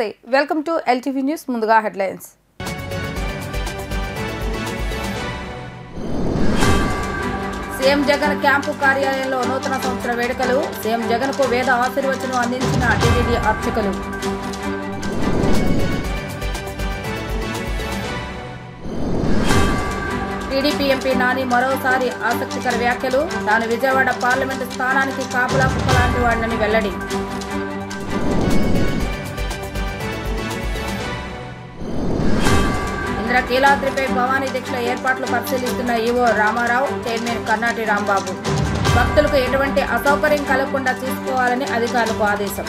నమస్తే welcome to LTV news ముందుగా headlines CM Jagan camp కార్యాలయంలో నూతన సంవత్సర వేడుకలు సీఎం జగన్ కు వేద ఆశీర్వచనం అందించిన టీటీడీ అర్చకులు టీడీపీ ఎంపీ నాని మరోసారి ఆసక్తికర వ్యాఖ్యలు తాను విజయవాడ పార్లమెంటు స్థానానికి కాపులా కుక్కలాంటి వాడినని వెల్లడి ఇంద్రకీలాద్రిపై భవానీ దీక్షల ఏర్పాట్లు పరిశీలిస్తున్న ఈవో రామారావు చైర్మన్ కర్నాటి రాంబాబు భక్తులకు ఎటువంటి అసౌకర్యం కలగకుండా చూసుకోవాలని అధికారులకు ఆదేశం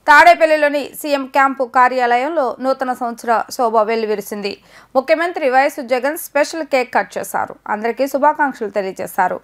తాడేపల్లిలోని సీఎం క్యాంపు కార్యాలయంలో నూతన సంవత్సర శోభ వెల్లివిరిసింది. ముఖ్యమంత్రి YS Jagan special cake cut చేశారు. అందరికీ శుభాకాంక్షలు తెలియజేశారు.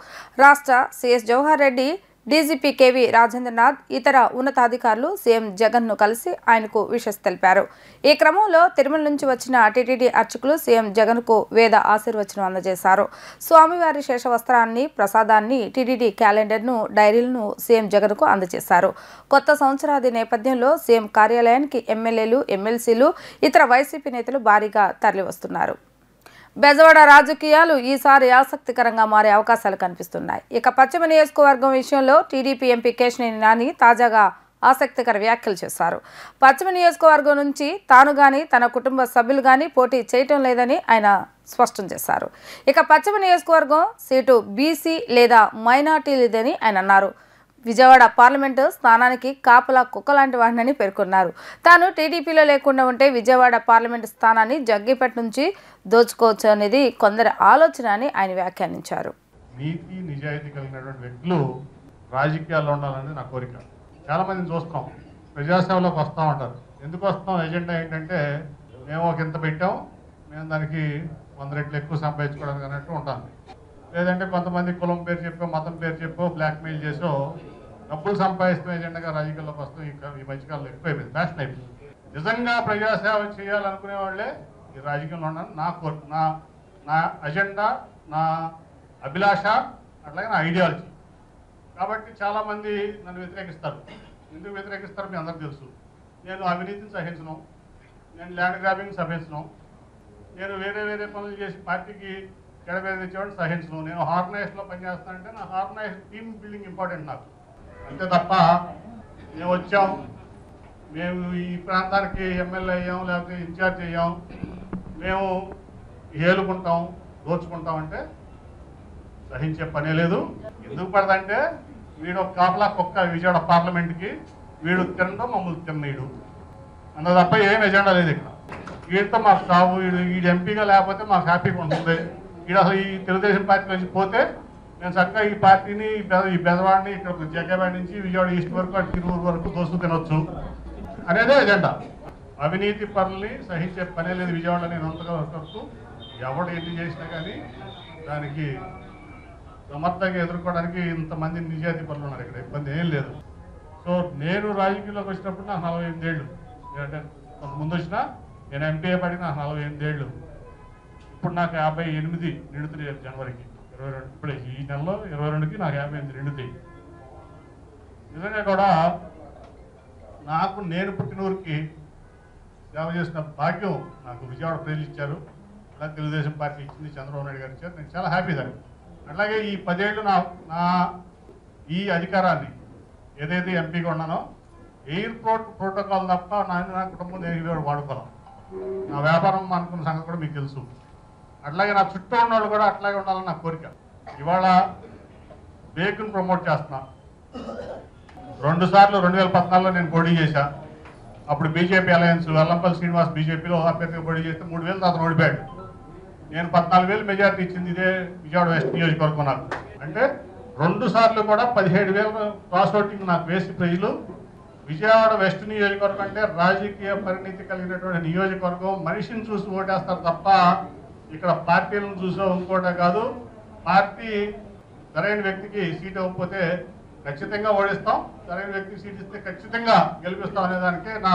రాష్ట్ర CS Jawahar Reddy, DGP KV Rajendranath, ఇతర ఉన్నతాధికారులు సీఎం జగన్ను కలిసి ఆయనకు విషెస్ తెలిపారు. ఈ క్రమంలో తిరుమల నుంచి వచ్చిన టీటీడీ అర్చకులు సీఎం జగన్కు వేద ఆశీర్వచనం అందజేశారు. స్వామివారి శేషవస్త్రాన్ని, ప్రసాదాన్ని, టీటీడీ క్యాలెండర్ను, డైరీలను సీఎం జగన్కు అందజేశారు. కొత్త సంవత్సరాది నేపథ్యంలో సీఎం కార్యాలయానికి ఎమ్మెల్యేలు, ఎమ్మెల్సీలు, ఇతర వైసీపీ నేతలు భారీగా తరలివస్తున్నారు. బెజవాడ రాజకీయాలు ఈసారి ఆసక్తికరంగా మారే అవకాశాలు కనిపిస్తున్నాయి. ఇక పశ్చిమ నియోజకవర్గం విషయంలో టీడీపీ ఎంపీ కేశినేని నాని తాజాగా ఆసక్తికర వ్యాఖ్యలు చేశారు. పశ్చిమ నియోజకవర్గం నుంచి తాను గాని తన కుటుంబ సభ్యులు గాని పోటీ చేయటం లేదని ఆయన స్పష్టం చేశారు. ఇక పశ్చిమ నియోజకవర్గం సీటు బీసీ లేదా మైనార్టీలదని ఆయన అన్నారు. విజయవాడ పార్లమెంటు స్థానానికి కాపలా కుక్కలాంటి వాడినని పేర్కొన్నారు. తాను టీడీపీలో లేకుండా ఉంటే విజయవాడ పార్లమెంటు స్థానాన్ని జగ్గీపేట నుంచి దోచుకోవచ్చు అనేది కొందరి ఆలోచన అని ఆయన వ్యాఖ్యానించారు. నీతి నిజాయితీ కలిగినటువంటి వ్యక్తులు రాజకీయాల్లో ఉండాలని నా కోరిక. చాలా మందిని చూస్తున్నాం, ప్రజాసేవలోకి వస్తూ ఉంటారు. ఎందుకు వస్తాం? ఎజెండా ఏంటంటే మేము ఒక ఇంత పెట్టాం, మేము దానికి 100 రెట్లు ఎక్కువ సంపాదించుకోవడానికి అన్నట్టు ఉంటాను. లేదంటే కొంతమంది కులం పేరు చెప్పో, మతం పేరు చెప్పో, బ్లాక్మెయిల్ చేసో డబ్బులు సంపాదిస్తున్న ఎజెండాగా రాజకీయాల్లోకి వస్తాం. ఈ మధ్యకాలంలో ఎక్కువైపోయింది, ఫ్యాషన్ అయిపోయింది. నిజంగా ప్రజాసేవ చేయాలనుకునే వాళ్ళే ఈ రాజకీయంలో ఉన్నాను. నా అజెండా, నా అభిలాష, అట్లాగే నా ఐడియాలజీ. కాబట్టి చాలామంది నన్ను వ్యతిరేకిస్తారు. ఎందుకు వ్యతిరేకిస్తారు మీ అందరికీ తెలుసు. నేను అవినీతిని సహించను, నేను ల్యాండ్ గ్రాబింగ్ సహించను, నేను వేరే పనులు చేసి పార్టీకి చెడపేరు తెచ్చేవాడిని సహించను. నేను ఆర్గనైజేషన్లో పనిచేస్తానంటే నా ఆర్గనైజేషన్ టీమ్ బిల్డింగ్ ఇంపార్టెంట్ నాకు. అంతే తప్ప మేము వచ్చాం, మేము ఈ ప్రాంతానికి ఎమ్మెల్యే అయ్యాం, లేకపోతే ఇన్ఛార్జ్ అయ్యాం, మేము ఏలుకుంటాం, దోచుకుంటాం అంటే సహించే పనే లేదు. ఎందుకు పడదంటే వీడు ఒక కాపలా కుక్క విజయవాడ పార్లమెంట్కి, వీడు తినడం మమ్మల్ని తిన్నీడు అంత తప్ప ఏం ఎజెండా లేదు ఇక్కడ. వీడితో మాకు సాగు, వీడు ఎంపీగా లేకపోతే మాకు హ్యాపీగా ఉంటుంది. వీడు అసలు ఈ తెలుగుదేశం పార్టీ నుంచి పోతే నేను చక్కగా ఈ పార్టీని, ఈ బెజవాడిని, ఇక్కడ జగ్గేపేట నుంచి విజయవాడ ఈస్ట్ వరకు, అటు తిరువురు వరకు దోస్తూ తినొచ్చు అనేదే ఎజెండా. అవినీతి పనుల్ని సహించే పనే లేదు విజయవాడలో. నేను అంతగా వరకు ఎవడు ఎన్ని చేసినా కానీ దానికి సమర్థంగా ఎదుర్కోవడానికి ఇంతమంది నిజాయితీ పనులు ఉన్నారు. ఇక్కడ ఇబ్బంది ఏం లేదు. సో నేను రాజకీయాల్లోకి వచ్చినప్పుడు నాకు 48 ఏళ్ళు. అంటే కొంత ముందు వచ్చినా నేను ఎంపీ పడిన నాకు 48 ఏళ్ళు. ఇప్పుడు నాకు 58 నిండుతున్నాయి. జనవరికి 22, ఇప్పుడే ఈ నెలలో 22కి నాకు 58 నిండుతాయి. నిజంగా కూడా నాకు నేను పుట్టిన ఊరికి సేవ చేసిన భాగ్యం నాకు విజయవాడ ప్రజలు ఇచ్చారు, అలా తెలుగుదేశం పార్టీ ఇచ్చింది, చంద్రబాబు నాయుడు గారు ఇచ్చారు. నేను చాలా హ్యాపీ దాన్ని. అట్లాగే ఈ 10 ఏళ్ళు నా ఈ అధికారాన్ని ఏదైతే ఎంపీగా ఉన్నానో ఎయిర్పోర్ట్ ప్రోటోకాల్ తప్ప నా కుటుంబం నేను వాడుకోవాలి. నా వ్యాపారం అనుకున్న సంగతి కూడా మీకు తెలుసు. అట్లాగే నా చుట్టూ ఉన్న వాళ్ళు కూడా అట్లాగే ఉండాలని నా కోరిక. ఇవాళ బేక్ను ప్రమోట్ చేస్తున్నా. 2 సార్లు 2014లో నేను పోటీ చేశా. అప్పుడు బీజేపీ అలయన్స్ వెల్లంపల్లి శ్రీనివాస్ బీజేపీలో అభ్యర్థిగా పోటీ చేస్తే 3,000 అతను ఓడిపోయాడు. నేను 14,000 మెజార్టీ ఇచ్చింది ఇదే విజయవాడ వెస్ట్ నియోజకవర్గం నాకు. అంటే 2 సార్లు కూడా 17,000 క్రాస్ ఓటింగ్ నాకు వేసి ప్రజలు విజయవాడ వెస్ట్ నియోజకవర్గం అంటే రాజకీయ పరిణితి కలిగినటువంటి నియోజకవర్గం. మనిషిని చూసి ఓటేస్తారు తప్ప ఇక్కడ పార్టీలను చూసో ఇంకోటే కాదు. పార్టీ సరైన వ్యక్తికి సీట్ ఇవ్వకపోతే ఖచ్చితంగా ఓడిస్తాం, సరైన వ్యక్తికి సీట్ ఇస్తే ఖచ్చితంగా గెలిపిస్తాం అనేదానికే నా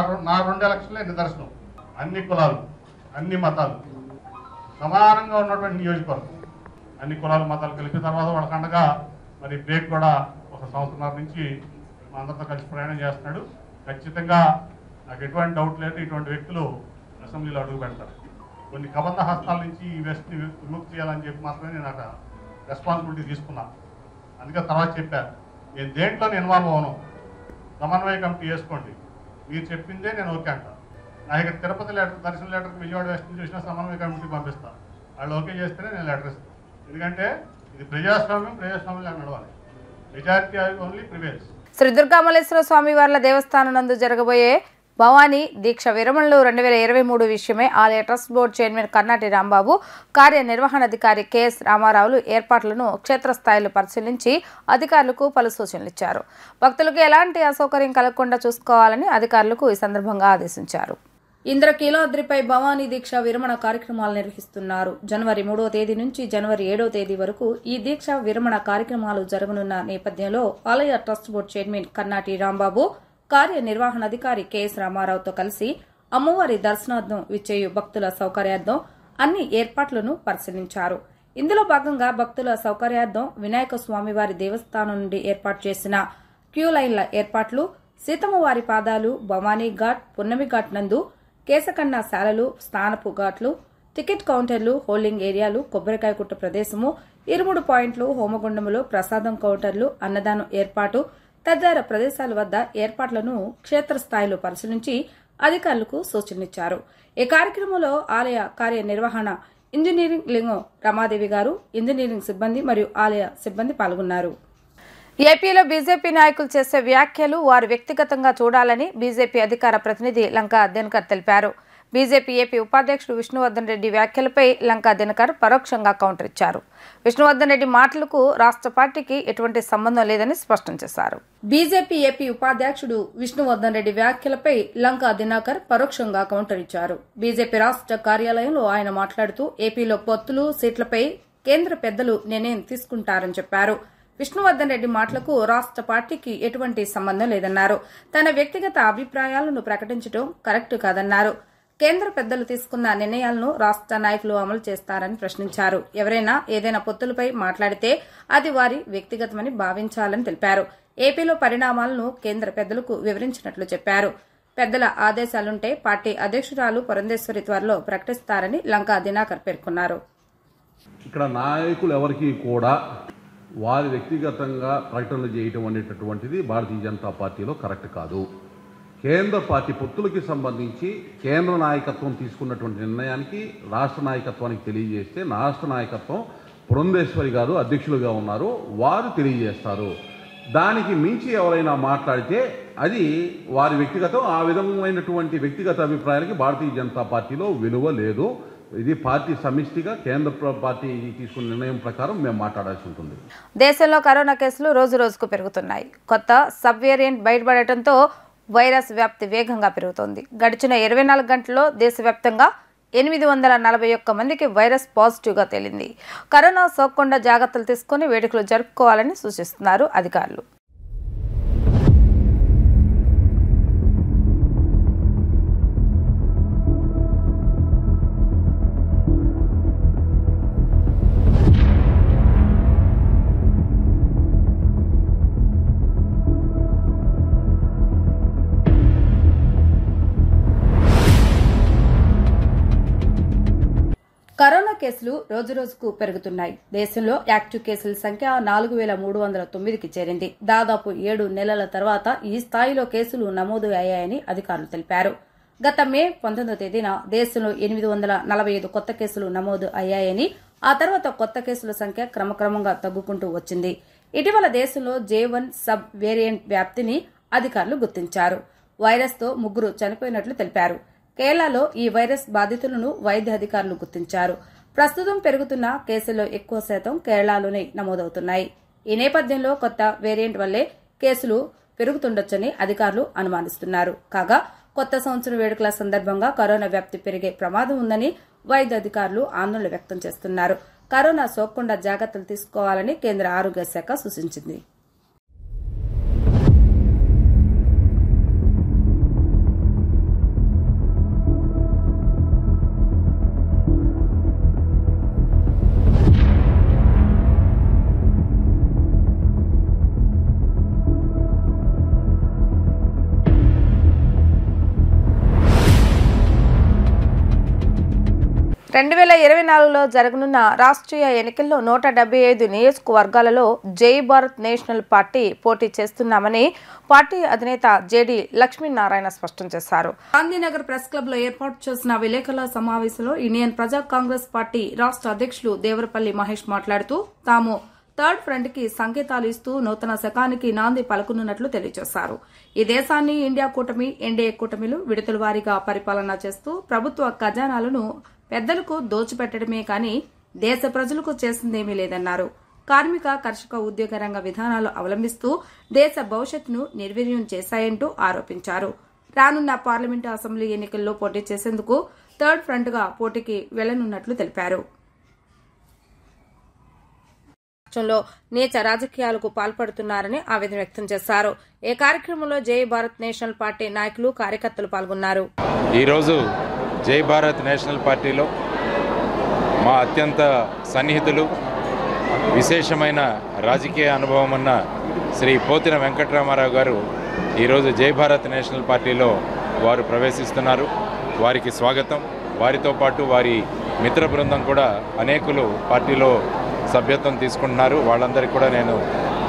2 ఎలక్షన్లే నిదర్శనం. అన్ని కులాలు, అన్ని మతాలు సమానంగా ఉన్నటువంటి నియోజకవర్గం. అన్ని కులాల మతాలు కలిపి తర్వాత వాళ్ళ కండగా మరి బ్రేక్ కూడా ఒక సంవత్సరాల నుంచి మా అందరితో కలిసి ప్రయాణం చేస్తున్నాడు. ఖచ్చితంగా నాకు ఎటువంటి డౌట్ లేదు, ఇటువంటి వ్యక్తులు అసెంబ్లీలో అడుగు పెడతారు. కొన్ని కబంధ హస్తాల నుంచి ఈ వ్యక్తిని విముక్తి చేయాలని చెప్పి మాత్రమే నేను అక్కడ రెస్పాన్సిబిలిటీ తీసుకున్నాను. అందుకే తర్వాత చెప్పాను, నేను దేంట్లో ఇన్వాల్వ్ అవను, సమన్వయ కమిటీ వేసుకోండి, మీరు చెప్పిందే నేను ఓకే అంట. నా ఇక్కడ తిరుపతి లెటర్, దర్శన లెటర్కి విజయవాడ వెస్ట్ నుంచి వచ్చిన సమన్వయ కమిటీ పంపిస్తాను. వాళ్ళు ఓకే చేస్తేనే నేను లెటర్ ఇస్తాను. ఎందుకంటే ఇది ప్రజాస్వామ్యంలో నడవాలి. Majority only prevails. Sri Durgamalleswara Swamy వార్ల దేవస్థానం నందు జరగబోయే భవానీ దీక్ష విరమణలు 2023 విషయమే ఆలయ trust board chairman Karnati Rambabu, కార్యనిర్వహణాధికారి కెఎస్ రామారావులు ఏర్పాట్లను క్షేత్రస్థాయిలో పరిశీలించి అధికారులకు పలు సూచనలు ఇచ్చారు. భక్తులకు ఎలాంటి అసౌకర్యం కలగకుండా చూసుకోవాలని అధికారులకు ఈ సందర్భంగా ఆదేశించారు. ఇంద్రకీలాద్రిపై భవానీ దీక్ష విరమణ కార్యక్రమాలు నిర్వహిస్తున్నారు. జనవరి 3వ తేదీ నుంచి జనవరి 7వ తేదీ వరకు ఈ దీక్ష విరమణ కార్యక్రమాలు జరగనున్న నేపథ్యంలో ఆలయ trust board chairman Karnati Rambabu, కార్యనిర్వహణాధికారి కెఎస్ రామారావుతో కలిసి అమ్మవారి దర్శనార్థం విచ్చేయు భక్తుల సౌకర్యార్థం అన్ని ఏర్పాట్లను పరిశీలించారు. ఇందులో భాగంగా భక్తుల సౌకర్యార్థం వినాయక స్వామివారి దేవస్థానం నుండి ఏర్పాటు చేసిన క్యూ లైన్ల ఏర్పాట్లు, సీతమ్మవారి పాదాలు, భవానీ ఘాట్, పున్నమి ఘాట్ నందు కేశకన్నా శాలలు, స్నానపు ఘాట్లు, టికెట్ కౌంటర్లు, హోల్డింగ్ ఏరియాలు, కొబ్బరికాయ కుట్ట ప్రదేశము, ఇరుముడు పాయింట్లు, హోమగుండములు, ప్రసాదం కౌంటర్లు, అన్నదానం ఏర్పాటు తదితర ప్రదేశాల వద్ద ఏర్పాట్లను క్షేత్రస్థాయిలో పరిశీలించి అధికారులకు సూచనలిచ్చారు. ఈ కార్యక్రమంలో ఆలయ కార్యనిర్వహణ ఇంజనీరింగ్ లింగం రమాదేవి గారు, ఇంజనీరింగ్ సిబ్బంది మరియు ఆలయ సిబ్బంది పాల్గొన్నారు. ఏపీలో బీజేపీ నాయకులు చేసే వ్యాఖ్యలు వారు వ్యక్తిగతంగా చూడాలని బీజేపీ అధికార ప్రతినిధి లంకా దినకర్ తెలిపారు. బీజేపీ ఏపీ ఉపాధ్యక్షుడు విష్ణువర్ధన్ రెడ్డి వ్యాఖ్యలపై లంకా దినకర్ పరోక్షంగా కౌంటర్ ఇచ్చారు. విష్ణువర్ధన్ రెడ్డి మాటలకు రాష్ట్ర పార్టీకి ఎటువంటి సంబంధం లేదని స్పష్టం చేశారు. బీజేపీ ఏపీ ఉపాధ్యక్షుడు విష్ణువర్ధన్ రెడ్డి వ్యాఖ్యలపై లంకా దినకర్ పరోక్షంగా కౌంటర్ ఇచ్చారు. బీజేపీ రాష్ట్ర కార్యాలయంలో ఆయన మాట్లాడుతూ ఏపీలో పొత్తులు, సీట్లపై కేంద్ర పెద్దలు నిర్ణయం తీసుకుంటారని చెప్పారు. విష్ణువర్ధన్ రెడ్డి మాటలకు రాష్ట్ర పార్టీకి ఎటువంటి సంబంధం లేదన్నారు. తన వ్యక్తిగత అభిప్రాయాలను ప్రకటించడం కరెక్ట్ కాదన్నారు. కేంద్ర పెద్దలు తీసుకున్న నిర్ణయాలను రాష్ట్ర నాయకులు అమలు చేస్తారని ప్రశ్నించారు. ఎవరైనా ఏదైనా పొత్తులపై మాట్లాడితే అది వారి వ్యక్తిగతమని భావించాలని తెలిపారు. ఏపీలో పరిణామాలను కేంద్ర పెద్దలకు వివరించినట్లు చెప్పారు. పెద్దల ఆదేశాలుంటే పార్టీ అధ్యక్షురాలు పురంధేశ్వరి త్వరలో ప్రకటిస్తారని లంకా దినకర్ పేర్కొన్నారు. ఇక్కడ నాయకులు ఎవరికి కూడా వారి వ్యక్తిగతంగా ప్రకటనలు చేయటం అనేటటువంటిది భారతీయ జనతా పార్టీలో కరెక్ట్ కాదు. కేంద్ర పార్టీ పొత్తులకి సంబంధించి కేంద్ర నాయకత్వం తీసుకున్నటువంటి నిర్ణయానికి రాష్ట్ర నాయకత్వానికి తెలియజేస్తే రాష్ట్ర నాయకత్వం పురంధేశ్వరి గారు అధ్యక్షులుగా ఉన్నారు, వారు తెలియజేస్తారు. దానికి మించి ఎవరైనా మాట్లాడితే అది వారి వ్యక్తిగతం. ఆ విధమైనటువంటి వ్యక్తిగత అభిప్రాయాలకి భారతీయ జనతా పార్టీలో విలువ లేదు. ఇది పార్టీ సమిష్టిగా కేంద్ర పార్టీ తీసుకున్న నిర్ణయం ప్రకారం మేము మాట్లాడాల్సి ఉంటుంది. దేశంలో కరోనా కేసులు రోజు రోజుకు పెరుగుతున్నాయి. కొత్త సబ్ వేరియంట్ బయటపడటంతో వైరస్ వ్యాప్తి వేగంగా పెరుగుతోంది. గడిచిన 24 గంటల్లో దేశవ్యాప్తంగా 841 మందికి వైరస్ పాజిటివ్గా తేలింది. కరోనా సోకకుండా జాగ్రత్తలు తీసుకుని వేడుకలు జరుపుకోవాలని సూచిస్తున్నారు అధికారులు. కరోనా కేసులు రోజురోజుకు పెరుగుతున్నాయి. దేశంలో యాక్టివ్ కేసుల సంఖ్య 4309కి చేరింది. దాదాపు 7 నెలల తర్వాత ఈ స్థాయిలో కేసులు నమోదు అయ్యాయని అధికారులు తెలిపారు. గత మే 19వ తేదీన దేశంలో 845 కొత్త కేసులు నమోదు అయ్యాయని, ఆ తర్వాత కొత్త కేసుల సంఖ్య క్రమక్రమంగా తగ్గుకుంటూ వచ్చింది. ఇటీవల దేశంలో J1 సబ్ వేరియంట్ వ్యాప్తిని అధికారులు గుర్తించారు. వైరస్తో 3 చనిపోయినట్లు తెలిపారు. కేరళలో ఈ వైరస్ బాధితులను వైద్య అధికారులు గుర్తించారు. ప్రస్తుతం పెరుగుతున్న కేసుల్లో ఎక్కువ శాతం కేరళలోనే నమోదవుతున్నాయి. ఈ నేపథ్యంలో కొత్త వేరియంట్ వల్లే కేసులు పెరుగుతుండొచ్చని అధికారులు అనుమానిస్తున్నారు. కాగా కొత్త సంవత్సరం వేడుకల సందర్భంగా కరోనా వ్యాప్తి పెరిగే ప్రమాదం ఉందని వైద్య అధికారులు ఆందోళన వ్యక్తం చేస్తున్నారు. కరోనా సోకకుండా జాగ్రత్తలు తీసుకోవాలని కేంద్ర ఆరోగ్య శాఖ సూచించింది. 2024లో జరగనున్న రాష్ట్రీయ ఎన్నికల్లో 175 నియోజకవర్గాలలో జై భారత్ నేషనల్ పార్టీ పోటీ చేస్తున్నామని పార్టీ అధినేత జేడీ లక్ష్మీనారాయణ స్పష్టం చేశారు. గాంధీనగర్ ప్రెస్ క్లబ్ లో ఏర్పాటు చేసిన విలేకరుల సమావేశంలో ఇండియన్ ప్రజా కాంగ్రెస్ పార్టీ రాష్ట్ర అధ్యక్షులు దేవరపల్లి మహేష్ మాట్లాడుతూ తాము థర్డ్ ఫ్రంట్ కి సంకేతాలు ఇస్తూ నూతన శకానికి నాంది పలుకునున్నట్లు తెలియజేశారు. ఈ దేశాన్ని ఇండియా కూటమి, ఎన్డీఏ కూటమిలు విడతల వారీగా పరిపాలన చేస్తూ ప్రభుత్వ ఖజానాలను పెద్దలకు దోచిపెట్టడమే కానీ దేశ ప్రజలకు చేసిందేమీ లేదన్నారు. కార్మిక, కర్షక, ఉద్యోగ రంగ విధానాలు అవలంబిస్తూ దేశ భవిష్యత్తును నిర్వీర్యం చేశాయంటూ ఆరోపించారు. రానున్న పార్లమెంటు, అసెంబ్లీ ఎన్నికల్లో పోటీ చేసేందుకు థర్డ్ ఫ్రంట్ గా పోటీకి వెళ్లనున్నట్లు తెలిపారు. రాష్ట్రంలో నీచ రాజకీయాలకు పాల్పడుతున్నారని ఆవేదన వ్యక్తం చేశారు. ఈ కార్యక్రమంలో జై భారత్ నేషనల్ పార్టీ నాయకులు, కార్యకర్తలు పాల్గొన్నారు. ఈరోజు జై భారత్ నేషనల్ పార్టీలో మా అత్యంత సన్నిహితులు, విశేషమైన రాజకీయ అనుభవం ఉన్న శ్రీ పోతిన వెంకటరామారావు గారు ఈరోజు జై భారత్ నేషనల్ పార్టీలో వారు ప్రవేశిస్తున్నారు. వారికి స్వాగతం. వారితో పాటు వారి మిత్ర బృందం కూడా అనేకులు పార్టీలో సభ్యత్వం తీసుకుంటున్నారు. వాళ్ళందరికీ కూడా నేను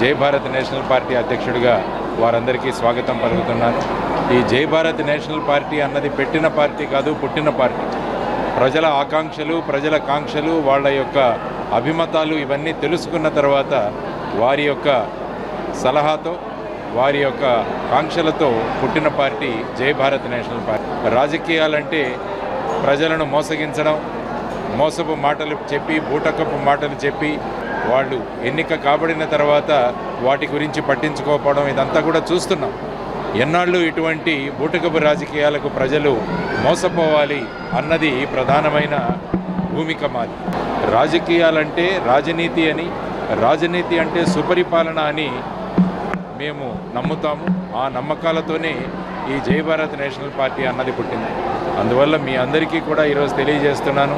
జై భారత్ నేషనల్ పార్టీ అధ్యక్షుడిగా వారందరికీ స్వాగతం పలుకుతున్నాను. ఈ జై భారత్ నేషనల్ పార్టీ అన్నది పెట్టిన పార్టీ కాదు, పుట్టిన పార్టీ. ప్రజల ఆకాంక్షలు, ప్రజల కాంక్షలు, వాళ్ళ యొక్క అభిమతాలు ఇవన్నీ తెలుసుకున్న తర్వాత వారి యొక్క సలహాతో, వారి యొక్క కాంక్షలతో పుట్టిన పార్టీ జై భారత్ నేషనల్ పార్టీ. రాజకీయాలంటే ప్రజలను మోసగించడం, మోసపు మాటలు చెప్పి, బూటకపు మాటలు చెప్పి వాళ్ళు ఎన్నిక కాబడిన తర్వాత వాటి గురించి పట్టించుకోకపోవడం, ఇదంతా కూడా చూస్తున్నాం. ఎన్నాళ్ళు ఇటువంటి బూటకపు రాజకీయాలకు ప్రజలు మోసపోవాలి అన్నది ప్రధానమైన భూమిక మాది. రాజకీయాలంటే రాజనీతి అని, రాజనీతి అంటే సుపరిపాలన అని మేము నమ్ముతాము. ఆ నమ్మకాలతోనే ఈ జై భారత్ నేషనల్ పార్టీ అన్నది పుట్టింది. అందువల్ల మీ అందరికీ కూడా ఈరోజు తెలియజేస్తున్నాను,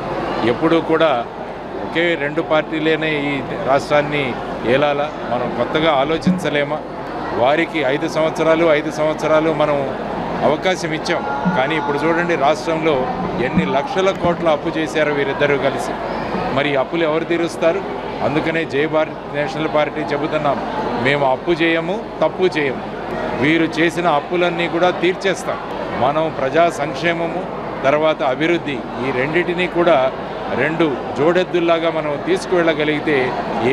ఎప్పుడూ కూడా ఒకే రెండు పార్టీలేనే ఈ రాష్ట్రాన్ని ఏలాలా, మనం కొత్తగా ఆలోచించలేమా? వారికి 5 సంవత్సరాలు మనం అవకాశం ఇచ్చాం. కానీ ఇప్పుడు చూడండి, రాష్ట్రంలో ఎన్ని లక్షల కోట్ల అప్పు చేశారో వీరిద్దరూ కలిసి. మరి అప్పులు ఎవరు తీరుస్తారు? అందుకనే జై భారత్ నేషనల్ పార్టీ చెబుతున్నాం, మేము అప్పు చేయము, తప్పు చేయము. వీరు చేసిన అప్పులన్నీ కూడా తీర్చేస్తాం. మనం ప్రజా సంక్షేమము, తర్వాత అభివృద్ధి, ఈ రెండింటినీ కూడా రెండు జోడెద్దుల్లాగా మనం తీసుకువెళ్ళగలిగితే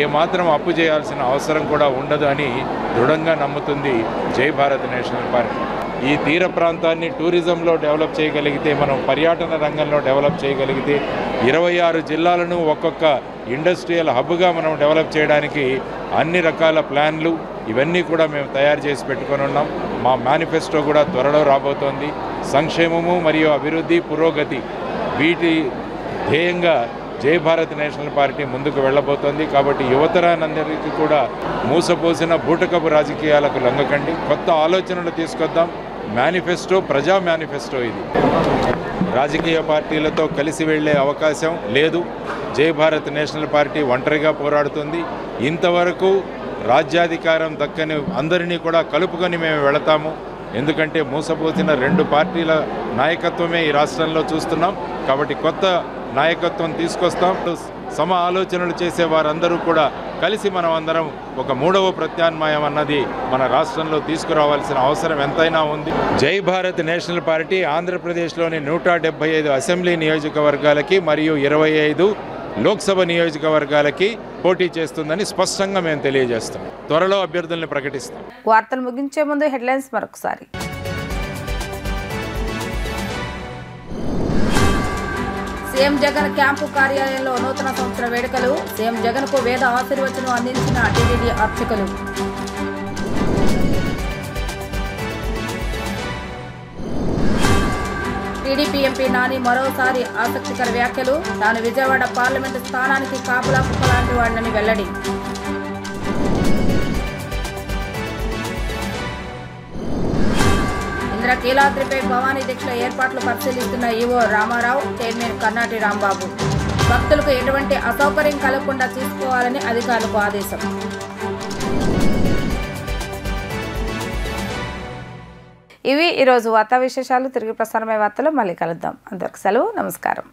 ఏమాత్రం అప్పు చేయాల్సిన అవసరం కూడా ఉండదు అని దృఢంగా నమ్ముతుంది జై భారత్ నేషనల్ పార్టీ. ఈ తీర ప్రాంతాన్ని టూరిజంలో డెవలప్ చేయగలిగితే, మనం పర్యాటన రంగంలో డెవలప్ చేయగలిగితే, 26 జిల్లాలను ఒక్కొక్క ఇండస్ట్రియల్ హబ్గా మనం డెవలప్ చేయడానికి అన్ని రకాల ప్లాన్లు ఇవన్నీ కూడా మేము తయారు చేసి పెట్టుకొని ఉన్నాం. మా మేనిఫెస్టో కూడా త్వరలో రాబోతోంది. సంక్షేమము మరియు అభివృద్ధి, పురోగతి, వీటి ధ్యేయంగా జై భారత్ నేషనల్ పార్టీ ముందుకు వెళ్ళబోతోంది. కాబట్టి యువతరానందరికీ కూడా మూసపోసిన బూటకపు రాజకీయాలకు లొంగకండి, కొత్త ఆలోచనలు తీసుకొద్దాం. మేనిఫెస్టో ప్రజా మేనిఫెస్టో ఇది. రాజకీయ పార్టీలతో కలిసి వెళ్ళే అవకాశం లేదు. జై భారత్ నేషనల్ పార్టీ ఒంటరిగా పోరాడుతుంది. ఇంతవరకు రాజ్యాధికారం దక్కని అందరినీ కూడా కలుపుకొని మేము వెళతాము. ఎందుకంటే మూసపోసిన 2 పార్టీల నాయకత్వమే ఈ రాష్ట్రంలో చూస్తున్నాం. కాబట్టి కొత్త నాయకత్వం తీసుకొస్తాం. సమ ఆలోచనలు చేసే వారందరూ కూడా కలిసి మనం అందరం ఒక 3వ ప్రత్యామ్నాయం అన్నది మన రాష్ట్రంలో తీసుకురావాల్సిన అవసరం ఎంతైనా ఉంది. జై భారత్ నేషనల్ పార్టీ ఆంధ్రప్రదేశ్లోని 175 అసెంబ్లీ నియోజకవర్గాలకి మరియు 25 లోక్సభ నియోజకవర్గాలకి పోటీ చేస్తుందని స్పష్టంగా మేము తెలియజేస్తాం. త్వరలో అభ్యర్థుల్ని ప్రకటిస్తాం. వార్తలు ముగించే ముందు హెడ్లైన్స్ మరొకసారి. సీఎం జగన్ క్యాంపు కార్యాలయంలో నూతన సంవత్సర వేడుకలు. సీఎం జగన్ కు వేద ఆశీర్వచనం అందించిన టీటీడీ అర్చకులు. టీడీపీ ఎంపీ నాని మరోసారి ఆసక్తికర వ్యాఖ్యలు. తాను విజయవాడ పార్లమెంటు స్థానానికి కాపులా కుక్కలాంటి వాడినని వెల్లడి. ఇంద్రకీలాద్రిపై భవానీ దీక్షల ఏర్పాట్లు పరిశీలిస్తున్న ఈవో రామారావు, చైర్మన్ కర్నాటి రాంబాబు. భక్తులకు ఎటువంటి అసౌకర్యం కలగకుండా చూసుకోవాలని అధికారులకు ఆదేశం. ఇవి ఈరోజు వార్తా విశేషాలు. తిరిగి ప్రసారమయ్యే వార్తలో మళ్ళీ కలుద్దాం. అందరికి సెలవు. నమస్కారం.